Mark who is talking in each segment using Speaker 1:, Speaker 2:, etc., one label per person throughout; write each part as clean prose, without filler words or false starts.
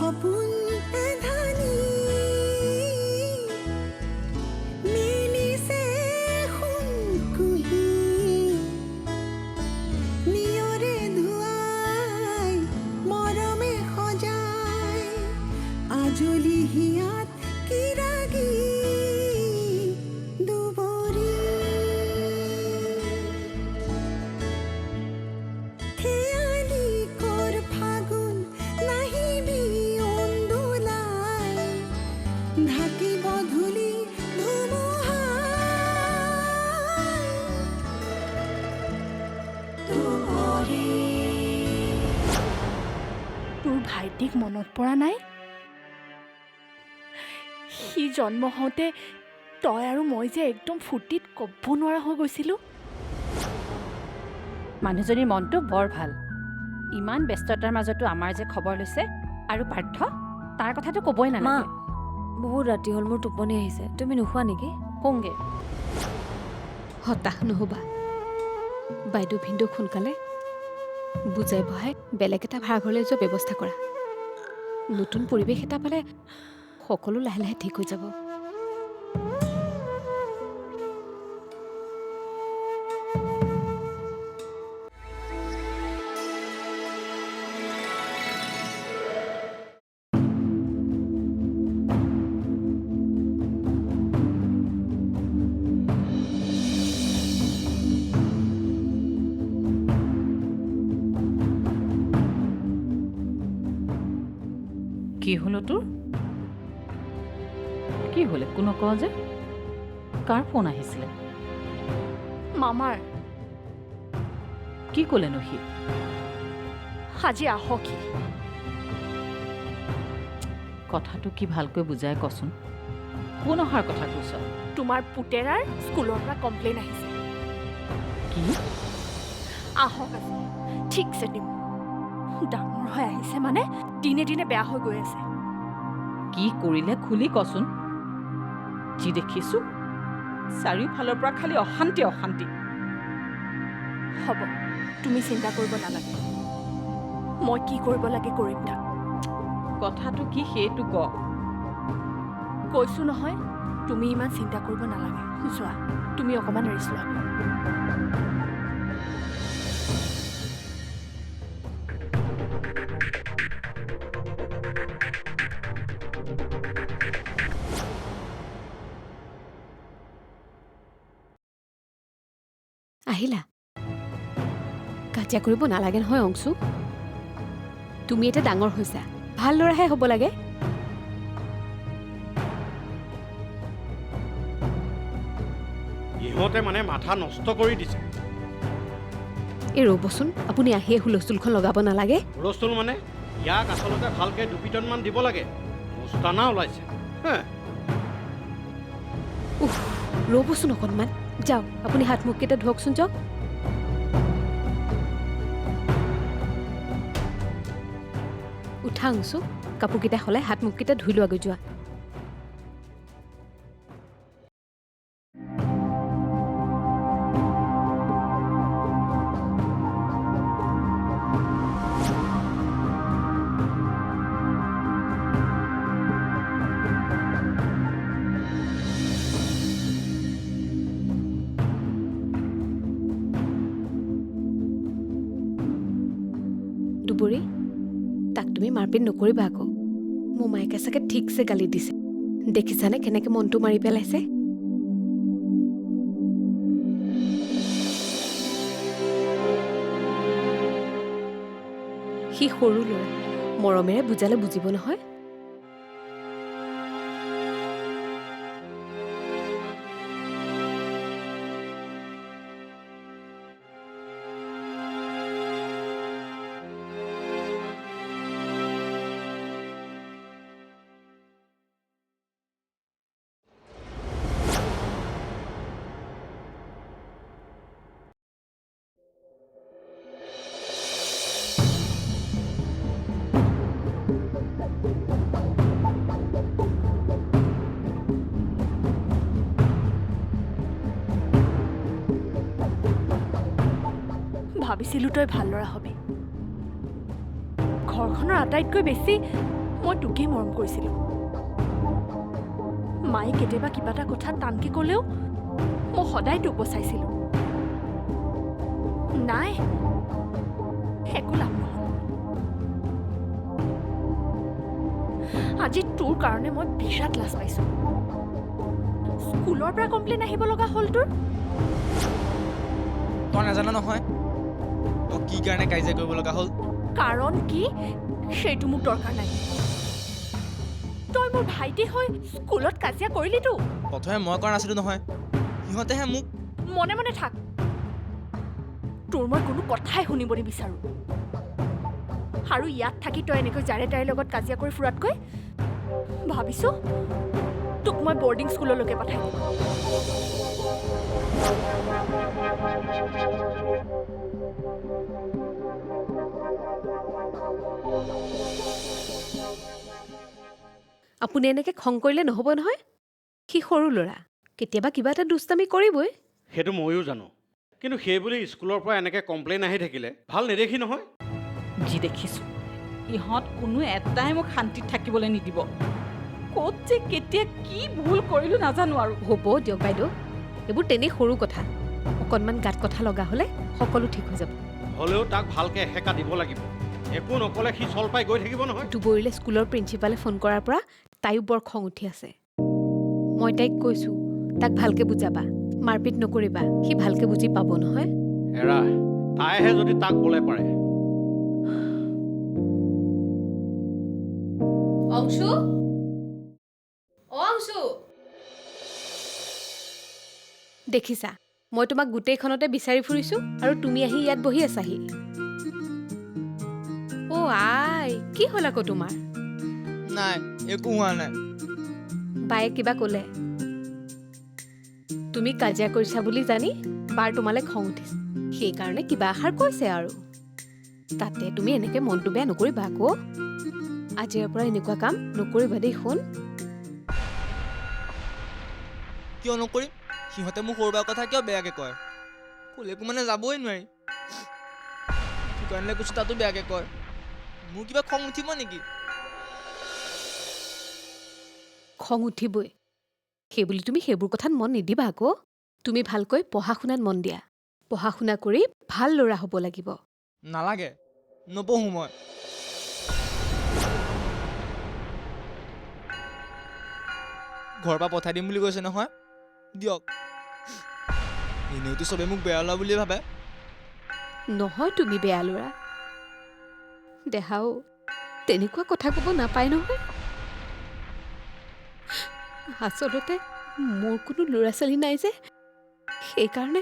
Speaker 1: সপোন এধানি মেলিছে সোণকুহি নিয়ৰে ধুৱাই মৰমে সজাই আজলি হিয়াত কিৰাগি দুবৰি খেয়ালি কৰ ফাগুন নাহিবি অন্দোলাই ঢাকিব ধূলি ধুমুহাই
Speaker 2: তোৰ ভাইটিক মনত পৰা নাই? সি জন্ম হওঁতে তই আৰু মই যে একদম ফূৰ্তিত ক'ব নোৱাৰা হৈ গৈছিলোঁ।
Speaker 3: মানুহজনীৰ মনটো বৰ ভাল। ইমান ব্যস্ততাৰ মাজতো আমাৰ যে খবৰ লৈছে। আৰু পাৰ্থ, তাৰ কথাটো ক'বই
Speaker 4: মা
Speaker 3: নালাগে।
Speaker 4: বহুত ৰাতি হ'ল, মোৰ টোপনি আহিছে। তুমি নোখোৱা নেকি?
Speaker 3: শুংগে।
Speaker 5: হতাশ নহ'বা বাইদেউ ভিনদেউ সোনকালে বুজাই বহাই বেলেগ এটা ভাড়াঘৰলৈ যোৱা ব্যৱস্থা কৰা। নতুন পৰিৱেশ এটা পালে সকলো লাহে লাহে ঠিক হৈ যাব।
Speaker 3: কি হলো তোৰ? কি হ'ল একো নকওঁ যে? কাৰ ফোন আহিছিলে?
Speaker 2: মামাৰ।
Speaker 3: কি ক'লেনো সি?
Speaker 2: আজি আহক সি।
Speaker 3: কথাটো কি ভালকৈ বুজাই কচোন। কোন অহাৰ কথা কৈছ?
Speaker 2: তোমাৰ পুতেৰাৰ স্কুলৰ পৰা কমপ্লেইন আহিছে।
Speaker 3: কি?
Speaker 2: আহক আজি ঠিকছে দিম। ডাঙৰ হৈ আহিছে মানে দিনে দিনে বেয়া হৈ গৈ আছে।
Speaker 3: কি কৰিলে খুলি কচোন। যি দেখিছো চাৰিওফালৰ পৰা খালি অশান্তি অশান্তি।
Speaker 2: হ'ব, তুমি চিন্তা কৰিব নালাগে। মই কি কৰিব লাগে কৰিম তাক।
Speaker 3: কথাটো কি সেইটো ক।
Speaker 2: কৈছো নহয়, তুমি ইমান চিন্তা কৰিব নালাগে। যোৱা, তুমি অকণমান ৰেষ্ট লোৱা।
Speaker 5: আহিলা? কাজিয়া কৰিব নালাগে নহয় অংশু। তুমি এতিয়া ডাঙৰ হৈছা, ভাল ল'ৰাহে হ'ব লাগে।
Speaker 6: ইহঁতে মানে মাথা নষ্ট কৰি দিছে।
Speaker 5: এই ৰ'বচোন, আপুনি আহিয়ে হুলস্থুলখন লগাব নালাগে।
Speaker 6: হুলস্থুল মানে ইয়াক আচলতে ভালকে দুপিটনমান দিব লাগে। মুস্তানা ওলাইছে।
Speaker 5: উফ, ৰ'বচোন অকণমান। যাওক, আপুনি হাত মুখকেইটা ধুৱকচোন, যাওক। উঠা অংশু, কাপোৰকেইটা সলাই হাত মুখকেইটা ধুই লোৱাগৈ যোৱা। দুবৰি, তাক তুমি মাৰপিট নকৰিবা আকৌ। মোমায়েকে চাগে ঠিকছে গালি দিছে। দেখিছানে কেনেকে মনটো মাৰি পেলাইছে? সি সৰু ল'ৰা, মৰমেৰে বুজালে বুজিব নহয়।
Speaker 2: ভাবিছিলোঁ তই ভাল ল'ৰা হবি। ঘৰখনৰ আটাইতকৈ বেছি মই তোকেই মৰম কৰিছিলোঁ। মায়ে কেতিয়াবা কিবা এটা কথা টানকৈ ক'লেও মই সদায় তোক বচাইছিলোঁ। নাই, একো লাভ নহ'ল। আজি তোৰ কাৰণে মই বিৰাট লাজ পাইছোঁ। স্কুলৰ পৰা কমপ্লেইন আহিব লগা হ'ল তোৰ।
Speaker 7: তই নাজানো নহয় তই কি কাৰণে কাজিয়া কৰিব লগা হ'ল।
Speaker 2: কাৰণ কি সেইটো মোক দৰকাৰ নাই। তই মোৰ ভাইটি হৈ স্কুলত কাজিয়া কৰিলিতো।
Speaker 7: প্ৰথমে মই কৰা নাছিলোঁ নহয়, সিহঁতেহে মোক।
Speaker 2: মনে মনে থাক, তোৰ মই কোনো কথাই শুনিব নিবিচাৰোঁ। আৰু ইয়াত থাকি তই এনেকৈ যাৰে তাৰে লগত কাজিয়া কৰি ফুৰাতকৈ ভাবিছোঁ তোক মই বৰ্ডিং স্কুললৈকে পঠাই দিম।
Speaker 5: আপুনি এনেকৈ খং কৰিলে নহ'ব নহয়। সি সৰু ল'ৰা, কেতিয়াবা কিবা এটা দুষ্টামি কৰিবই।
Speaker 6: সেইটো ময়ো জানো, কিন্তু সেই বুলি স্কুলৰ পৰা এনেকৈ কমপ্লেইন আহি থাকিলে ভাল নেদেখি নহয়।
Speaker 3: যি দেখিছোঁ ইহঁত কোনো এটাই মোক শান্তিত থাকিবলৈ নিদিব। ক'ত যে কেতিয়া কি ভুল কৰিলোঁ নাজানো আৰু।
Speaker 5: হ'ব দিয়ক বাইদেউ, এইবোৰ তেনেই সৰু কথা। অকণমান গাত কথা লগা হ'লে সকলো ঠিক হৈ যাব।
Speaker 6: হ'লেও তাক ভালকৈ এসেকা দিব লাগিব। একো নক'লে সি চল পাই গৈ থাকিব নহয়।
Speaker 5: দুবৰিলে স্কুলৰ প্ৰিন্সিপালে ফোন কৰাৰ পৰা তাইও বৰ খং উঠি আছে। মই তাইক কৈছোঁ তাক ভালকৈ বুজাবা, মাৰপিট নকৰিবা। সি ভালকৈ বুজি পাব নহয়।
Speaker 6: এৰা, তাইহে যদি তাক ক'লে পাৰে।
Speaker 5: অংশু, অংশু, দেখিছা মই তোমাক গোটেইখনতে বিচাৰি ফুৰিছোঁ আৰু তুমি আহি ইয়াত বহি আছাহি। অ' আই, কি হ'ল আকৌ তোমাৰ?
Speaker 7: নাই একো হোৱা নাই।
Speaker 5: বায়ে কিবা ক'লে? তুমি কাজিয়া কৰিছা বুলি জানি বাৰ তোমালৈ খং উঠিছে, সেইকাৰণে কিবা আষাৰ কৈছে আৰু। তাতে তুমি এনেকৈ মনটো বেয়া নকৰিবা আকৌ। আজিৰ পৰা এনেকুৱা কাম নকৰিবা দেই। শুন,
Speaker 7: কিয় নকৰিম? সিহঁতে মোক সৰু বাৰ কথা কিয় বেয়াকৈ কয়? ক'লেকো মানে যাবই নোৱাৰি। দোকানলৈ কৈছোঁ তাতো বেয়াকৈ কয়। মোৰ কিবা খং উঠিব নেকি?
Speaker 5: খং উঠিবই, সেইবুলি তুমি সেইবোৰ কথাত মন নিদিবা আকৌ। তুমি ভালকৈ পঢ়া শুনাত মন দিয়া। পঢ়া শুনা কৰি ভাল ল'ৰা হ'ব লাগিব।
Speaker 7: নালাগে, নপঢ়োঁ মই। ঘৰৰ পৰা পঠাই দিম বুলি কৈছে নহয়, দিয়ক। এনেওতো চবে মোক বেয়া ল'ৰা বুলিয়ে ভাবে।
Speaker 5: নহয় তুমি বেয়া ল'ৰা, দেহাও তেনেকুৱা কথা ক'ব নাপায় নহয়। আচলতে মোৰ কোনো ল'ৰা ছোৱালী নাই যে, সেইকাৰণে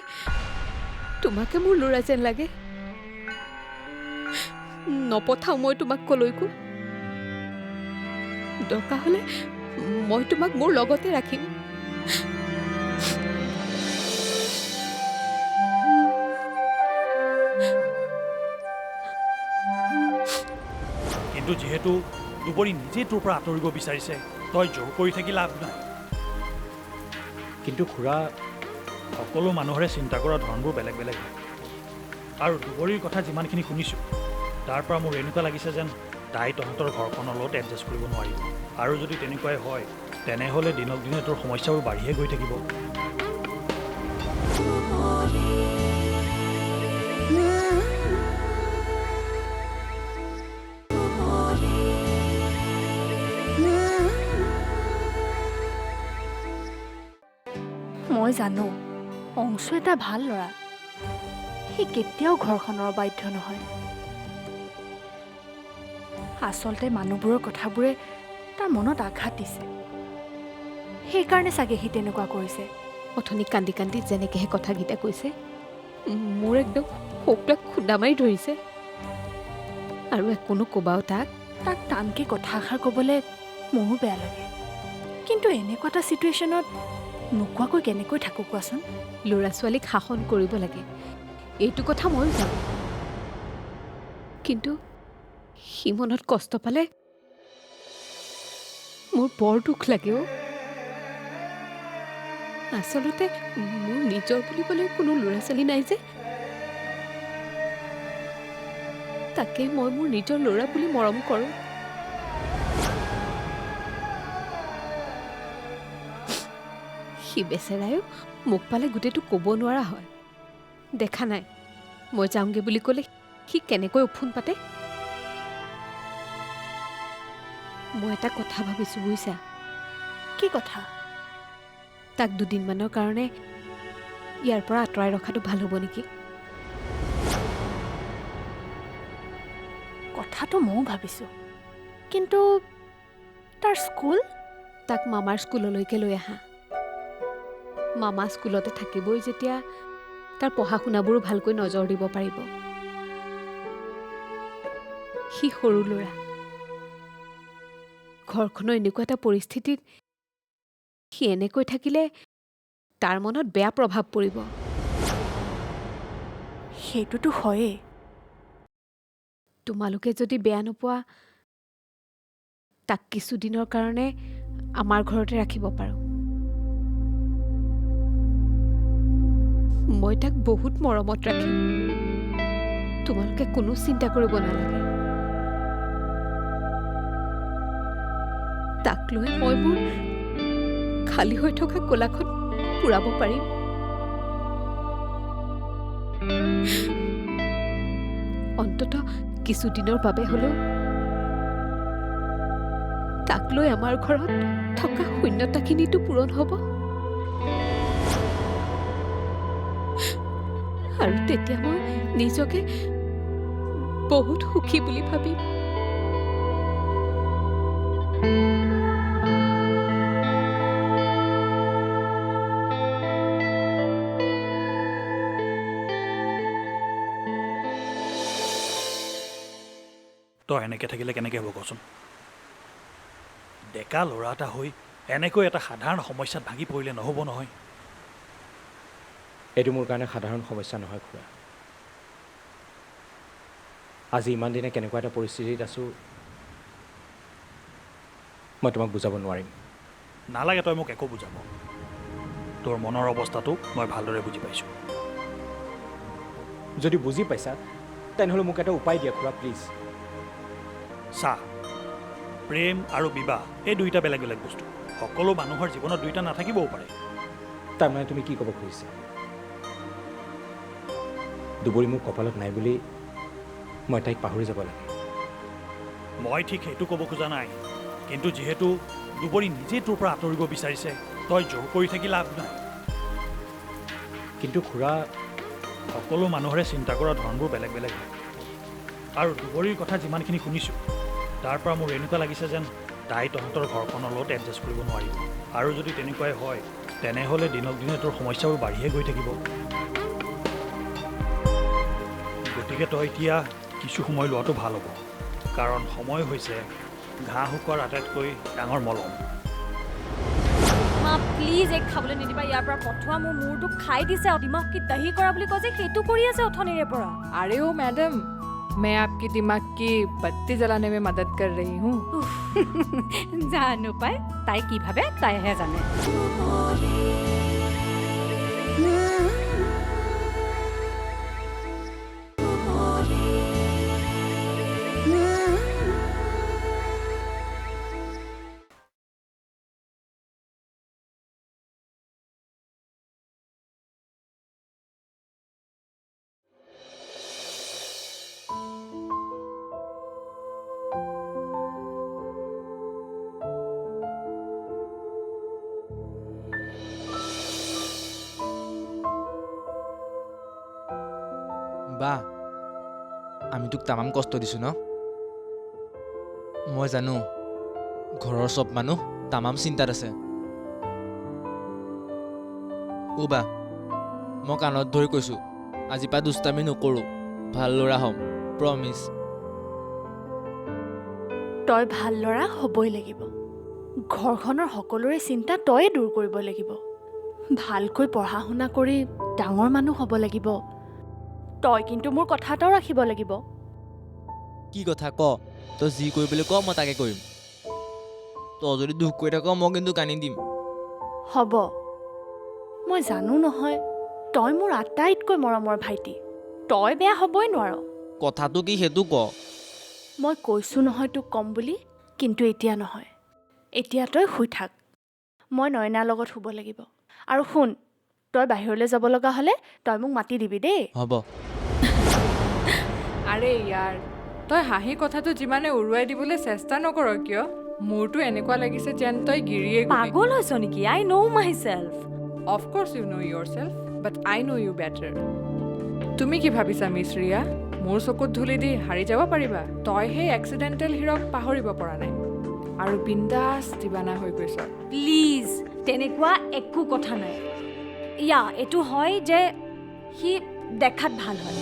Speaker 5: তোমাকে মোৰ ল'ৰা যেন লাগে। নপঠাওঁ মই তোমাক কলৈকো। দৰকাৰ হ'লে মই তোমাক মোৰ লগতে ৰাখিম।
Speaker 8: কিন্তু যিহেতু দুবৰি নিজেই তোৰ পৰা আঁতৰিব বিচাৰিছে, তই জোৰ কৰি থাকি লাভ নাই। কিন্তু খুৰা, সকলো মানুহৰে চিন্তা কৰা ধৰণবোৰ বেলেগ বেলেগ হয়। আৰু দুবৰিৰ কথা যিমানখিনি শুনিছোঁ, তাৰ পৰা মোৰ এনেকুৱা লাগিছে যেন তাই তহঁতৰ ঘৰখনৰ লগত এডজাষ্ট কৰিব নোৱাৰিব। আৰু যদি তেনেকুৱাই হয়, তেনেহ'লে দিনক দিনে তোৰ সমস্যাবোৰ বাঢ়িহে গৈ থাকিব।
Speaker 2: মই জানো অংশু এটা ভাল ল'ৰা। সি কেতিয়াও ঘৰখনৰ বাধ্য নহয়। আচলতে মানুহবোৰৰ কথাবোৰে তাৰ মনত আঘাত দিছে, সেইকাৰণে চাগে সি তেনেকুৱা কৰিছে।
Speaker 5: অথনি কান্দি কান্দি যেনেকৈহে কথাকেইটা কৈছে, মোৰ একদম শোকলাক খুন্দা মাৰি ধৰিছে। আৰু একো নকবাও তাক।
Speaker 2: তাক টানকৈ কথা এষাৰ ক'বলৈ মোৰো বেয়া লাগে, কিন্তু এনেকুৱা এটা চিটুৱেশ্যনত নোকোৱাকৈ কেনেকৈ থাকোঁ কোৱাচোন?
Speaker 5: ল'ৰা ছোৱালীক শাসন কৰিব লাগে, এইটো কথা ময়ো জানো। কিন্তু সি মনত কষ্ট পালে মোৰ বৰ দুখ লাগে। আচলতে মোৰ নিজৰ বুলিবলৈ কোনো ল'ৰা ছোৱালী নাই যে, তাকে মই মোৰ নিজৰ ল'ৰা বুলি মৰম কৰোঁ। সি বেচেৰায়ো মোক পালে গোটেইটো ক'ব নোৱাৰা হয়। দেখা নাই মই যাওঁগৈ বুলি ক'লে সি কেনেকৈ উফোন পাতে। মই এটা কথা ভাবিছোঁ বুজিছা,
Speaker 2: কি কথা?
Speaker 5: তাক দুদিনমানৰ কাৰণে ইয়াৰ পৰা আঁতৰাই ৰখাটো ভাল হ'ব নেকি?
Speaker 2: কথাটো ময়ো ভাবিছোঁ, কিন্তু তাৰ স্কুল?
Speaker 5: তাক মামাৰ স্কুললৈকে লৈ আহা। মামা স্কুলতে থাকিবই যেতিয়া তাৰ পঢ়া শুনাবোৰো ভালকৈ নজৰ দিব পাৰিব। সি সৰু ল'ৰা, ঘৰখনৰ এনেকুৱা এটা পৰিস্থিতিত সি এনেকৈ থাকিলে তাৰ মনত বেয়া প্ৰভাৱ পৰিব।
Speaker 2: সেইটোতো হয়েই।
Speaker 5: তোমালোকে যদি বেয়া নোপোৱা তাক কিছুদিনৰ কাৰণে আমাৰ ঘৰতে ৰাখিব পাৰোঁ। মই তাক বহুত মৰমত ৰাখিম, তোমালোকে কোনো চিন্তা কৰিব নালাগে। তাক লৈ মই মোৰ খালী হৈ থকা কোলাখন পূৰাব পাৰিম। অন্ততঃ কিছুদিনৰ বাবে হ'লেও তাক লৈ আমাৰ ঘৰত থকা শূন্যতাখিনিতো পূৰণ হ'ব। আৰু তেতিয়া মই নিজকে বহুত সুখী বুলি ভাবিম।
Speaker 8: তই এনেকৈ থাকিলে কেনেকৈ হ'ব কচোন? ডেকা ল'ৰা এটা হৈ এনেকৈ এটা সাধাৰণ সমস্যাত ভাগি পৰিলে নহ'ব নহয়।
Speaker 9: এইটো মোৰ কাৰণে সাধাৰণ সমস্যা নহয় খুৰা। আজি ইমান দিনে কেনেকুৱা এটা পৰিস্থিতিত আছোঁ মই তোমাক বুজাব নোৱাৰিম।
Speaker 8: নালাগে তই মোক একো বুজাব। তোৰ মনৰ অৱস্থাটো মই ভালদৰে বুজি পাইছোঁ।
Speaker 9: যদি বুজি পাইছা তেনেহ'লে মোক এটা উপায় দিয়া খুৰা প্লিজ।
Speaker 8: চা, প্ৰেম আৰু বিবাহ এই দুইটা বেলেগ বেলেগ বস্তু। সকলো মানুহৰ জীৱনত দুইটা নাথাকিবও পাৰে।
Speaker 9: তাৰমানে তুমি কি ক'ব খুজিছা? দুবৰি মোৰ কপালত নাই বুলি মই তাইক পাহৰি যাব লাগে?
Speaker 8: মই ঠিক সেইটো ক'ব খোজা নাই, কিন্তু যিহেতু দুবৰি নিজেই তোৰ পৰা আঁতৰিব বিচাৰিছে, তই জোৰ কৰি থাকি লাভ নাই।
Speaker 9: কিন্তু খুৰা,
Speaker 8: সকলো মানুহৰে চিন্তা কৰা ধৰণবোৰ বেলেগ বেলেগ হয়। আৰু দুবৰিৰ কথা যিমানখিনি শুনিছোঁ তাৰ পৰা মোৰ এনেকুৱা লাগিছে যেন তাই তহঁতৰ ঘৰখনৰ লগত এডজাষ্ট কৰিব নোৱাৰিব। আৰু যদি তেনেকুৱাই হয় তেনেহ'লে দিনক দিনে তোৰ সমস্যাবোৰ বাঢ়িহে গৈ থাকিব। গতিকে তই এতিয়া কিছু সময় লোৱাটো ভাল হ'ব, কাৰণ সময় হৈছে ঘাঁহ শুকোৱাৰ আটাইতকৈ ডাঙৰ মলম।
Speaker 2: মা প্লিজ এক খাবলৈ নিদিবা, ইয়াৰ পৰা পঠোৱা। মোৰ মূৰটো খাই দিছে। দিমাগ কি দহি কৰা বুলি কয় যে সেইটো কৰি আছে অথনিৰে পৰা।
Speaker 10: अरे ओ मैडम, मैं आपकी दिमाग की बत्ती जलाने में मदद कर रही हूँ।
Speaker 2: জানো পাই তাই কি ভাবে তাইহে জানে।
Speaker 7: বা আমি তোক তামাম কষ্ট দিছোঁ ন? মই জানো ঘৰৰ চব মানুহ তামাম চিন্তাত আছে। বা মই কাণত ধৰি কৈছোঁ, আজিৰ পৰা দুষ্টামি নকৰোঁ, ভাল ল'ৰা হ'ম, প্ৰমিছ।
Speaker 2: তই ভাল ল'ৰা হ'বই লাগিব। ঘৰখনৰ সকলোৰে চিন্তা তয়ে দূৰ কৰিব লাগিব। ভালকৈ পঢ়া শুনা কৰি ডাঙৰ মানুহ হ'ব লাগিব। তই কিন্তু মোৰ কথা এটাও ৰাখিব লাগিব।
Speaker 7: কি কথা ক? তই যি কৰিবলৈ ক মই তাকে কৰিম। তই যদি দুখ কৰি থাক মই কিন্তু কান্দি দিম।
Speaker 2: হ'ব, মই জানো নহয় তই মোৰ আটাইতকৈ মৰমৰ ভাইটি। তই বেয়া হ'বই নোৱাৰ।
Speaker 7: কথাটো কি সেইটো ক?
Speaker 2: মই কৈছোঁ নহয় তোক ক'ম বুলি, কিন্তু এতিয়া নহয়। এতিয়া তই শুই থাক। মই নয়নাৰ লগত শুব লাগিব আৰু শুন তই বাহিৰলৈ যাব লগা হ'লে তই মোক মাতি দিবি দেই
Speaker 7: হ'ব
Speaker 10: আৰে ইয়াৰ তই হাঁহি কথাটো যিমানে উৰুৱাই দিবলৈ চেষ্টা নকৰ কিয় মোৰতো এনেকুৱা লাগিছে যেন তই গিৰিয়ে
Speaker 4: পাগল হৈছ নেকি I know' my self
Speaker 10: of course you know' your self but I know' you better তুমি কি ভাবিছা মিছ ৰিয়া মোৰ চকুত ধূলি দি হাৰি যাব পাৰিবা তই সেই এক্সিডেণ্টেল হিৰক পাহৰিব পৰা নাই আৰু বিন্দাছ দিবানা হৈ গৈছ
Speaker 4: প্লিজ তেনেকুৱা একো কথা নাই ইয়া এইটো হয় যে সি দেখাত ভাল হয়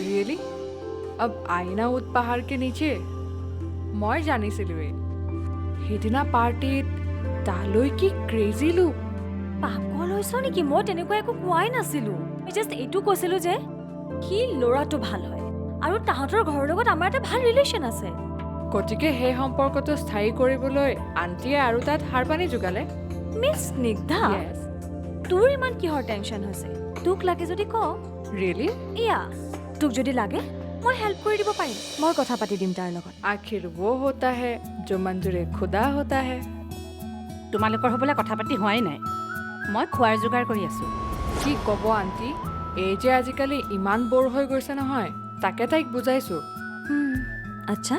Speaker 10: ৰিয়েলি अब आईना उत पहाड़ के नीचे মই জানিছিলোৱে সেইদিনা পাৰ্টিত তালৈ কি ক্ৰেজি লুক
Speaker 4: পাগল হৈছ নেকি মই তেনেকুৱা একো কোৱাই নাছিলো মই জাষ্ট এইটো কৈছিলো যে সি ল'ৰাটো ভাল হয় আৰু তাহাঁতৰ ঘৰৰ লগত আমাৰ এটা ভাল ৰিলেশ্যন আছে
Speaker 10: গতিকে সেই সম্পৰ্কটো স্থায়ী কৰিবলৈ আন্টিয়ে আৰু তাত সাৰ পানী যোগালে
Speaker 4: মিছ স্নিগ্ধা তোৰ ইমান কিহৰ টেনশ্যন হৈছে তোক লাগে যদি ক
Speaker 10: ৰিয়েলি
Speaker 4: ইয়া তোক যদি লাগে মই হেল্প কৰি দিব পাৰিম মই কথা পাতি দিম তাৰ লগত
Speaker 10: आखिर वो होता है जो मंजूरे खुदा होता है
Speaker 3: তোমালোকৰ হ'বলৈ কথা পাতি হোৱাই নাই মই খোৱাৰ যোগাৰ কৰি আছোঁ
Speaker 10: কি ক'ব আন্টি এই যে আজিকালি ইমান বৰ হৈ গৈছে নহয় তাকে তাইক বুজাইছো
Speaker 4: আচ্ছা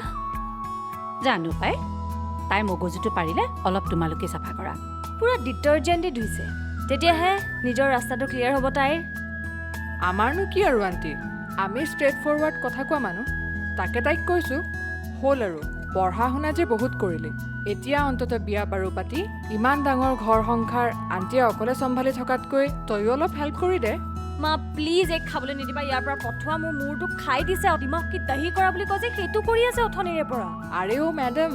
Speaker 3: জানো পাই তাইৰ মগজুটো পাৰিলে অলপ তোমালোকে চাফা কৰা
Speaker 4: পুৰা ডিটাৰজেণ্ট দি ধুইছে তেতিয়াহে নিজৰ ৰাস্তাটো ক্লিয়াৰ হ'ব তাইৰ
Speaker 10: আমাৰনো কি আৰু আন্টি আমি ষ্ট্ৰেট ফৰৱাৰ্ড কথা কোৱা মানুহ তাকে তাইক কৈছোঁ হ'ল আৰু পঢ়া শুনা যে বহুত কৰিলি এতিয়া অন্তত বিয়া বাৰু পাতি ইমান ডাঙৰ ঘৰ সংসাৰ আন্টিয়ে অকলে চম্ভালি থকাতকৈ তয়ো অলপ হেল্প কৰি দে
Speaker 4: মা প্লিজ এক খাবলৈ নিদিবা ইয়াৰ পৰা পঠোৱা মোৰ মূৰটো খাই দিছে দিমাগ কি দহি কৰা বুলি কয় যে সেইটো কৰি আছে অথনিৰে পৰা
Speaker 10: अरे ओ मैडम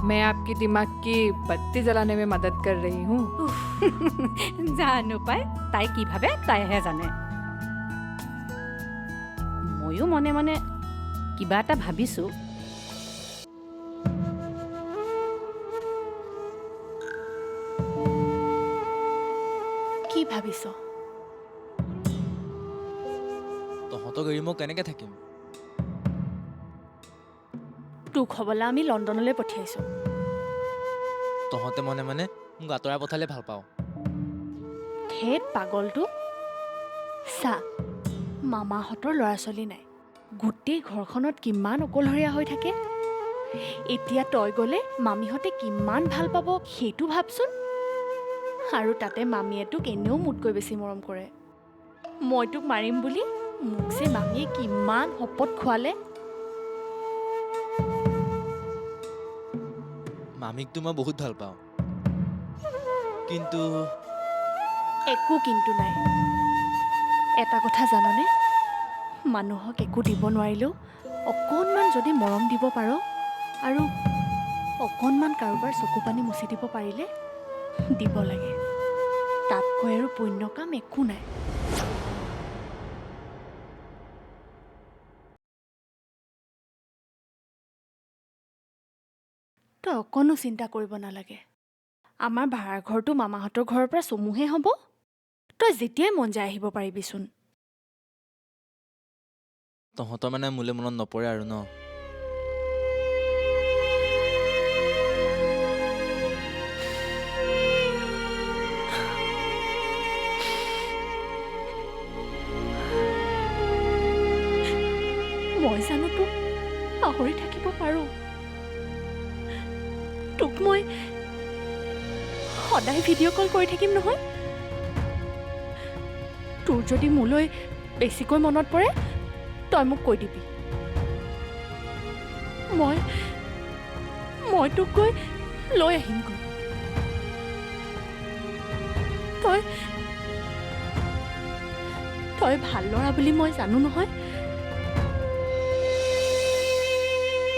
Speaker 10: मैं आपकी दिमाग की बत्ती जलाने में मदद कर रही हूँ
Speaker 3: জানো পাই তাই কি ভাবে তাইহে জানে ময়ো মনে মনে কিবা এটা ভাবিছোঁ
Speaker 2: কি ভাবিছ
Speaker 7: তহঁতক এৰি মই কেনেকৈ থাকিম
Speaker 2: তোক হ'বলৈ আমি লণ্ডনলৈ পঠিয়াইছোঁ
Speaker 7: তহঁতে মনে মনে মোক আঁতৰাই পঠালে ভাল পাওঁ
Speaker 2: ধেত পাগলটো চা মামাহঁতৰ ল'ৰা ছোৱালী নাই গোটেই ঘৰখনত কিমান অকলশৰীয়া হৈ থাকে এতিয়া তই গ'লে মামীহঁতে কিমান ভাল পাব সেইটো ভাবচোন আৰু তাতে মামীয়ে তোক এনেও মোতকৈ বেছি মৰম কৰে মই তোক মাৰিম বুলি মোক যে মামীয়ে কিমান শপত খোৱালে
Speaker 7: মামীকতো মই বহুত ভাল পাওঁ কিন্তু
Speaker 2: একো কিন্তু নাই এটা কথা জাননে মানুহক একো দিব নোৱাৰিলেও অকণমান যদি মৰম দিব পাৰ আৰু অকণমান কাৰোবাৰ চকু পানী মুচি দিব পাৰিলে দিব লাগে তাতকৈ আৰু পুণ্য কাম একো নাই তই অকণো চিন্তা কৰিব নালাগে আমাৰ ভাড়া ঘৰটো মামাহঁতৰ ঘৰৰ পৰা চমুহে হ'ব তই যেতিয়াই মন যায় আহিব পাৰিবিচোন
Speaker 7: তহঁতৰ মানে মোলৈ মনত নপৰে আৰু ন
Speaker 2: মই জানো তোক পাহৰি থাকিব পাৰোঁ তোক মই সদায় ভিডিঅ' কল কৰি থাকিম নহয় তোৰ যদি মোলৈ বেছিকৈ মনত পৰে তই মোক কৈ দিবি মই তোক গৈ লৈ আহিমগৈ তই ভাল ল'ৰা বুলি মই জানো নহয়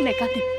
Speaker 2: নেকাটিবি